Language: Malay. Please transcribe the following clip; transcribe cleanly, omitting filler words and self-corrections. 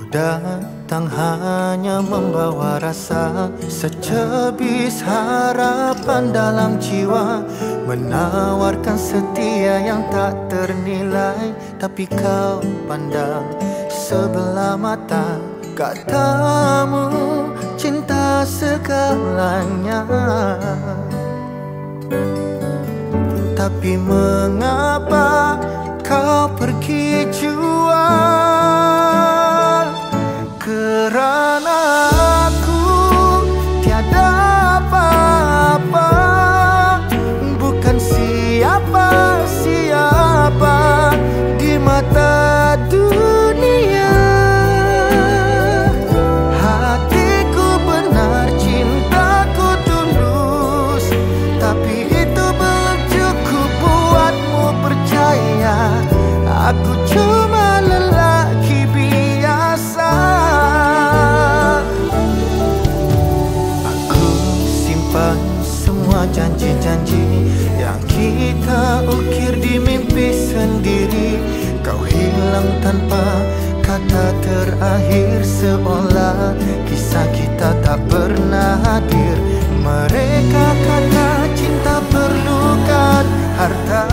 Datang hanya membawa rasa secebis harapan dalam jiwa, menawarkan setia yang tak ternilai. Tapi kau pandang sebelah mata, katamu cinta segalanya. Tapi mengapa kau pergi jual? Kerana aku tiada apa-apa, bukan siapa-siapa di mata dunia. Hatiku benar, cintaku tulus, tapi itu belum cukup buatmu percaya aku cuma lelaki biasa. Aku simpan semua janji-janji yang kita ukir di mimpi sendiri. Kau hilang tanpa kata terakhir, seolah kisah kita tak pernah hadir. Mereka kata cinta perlukan harta.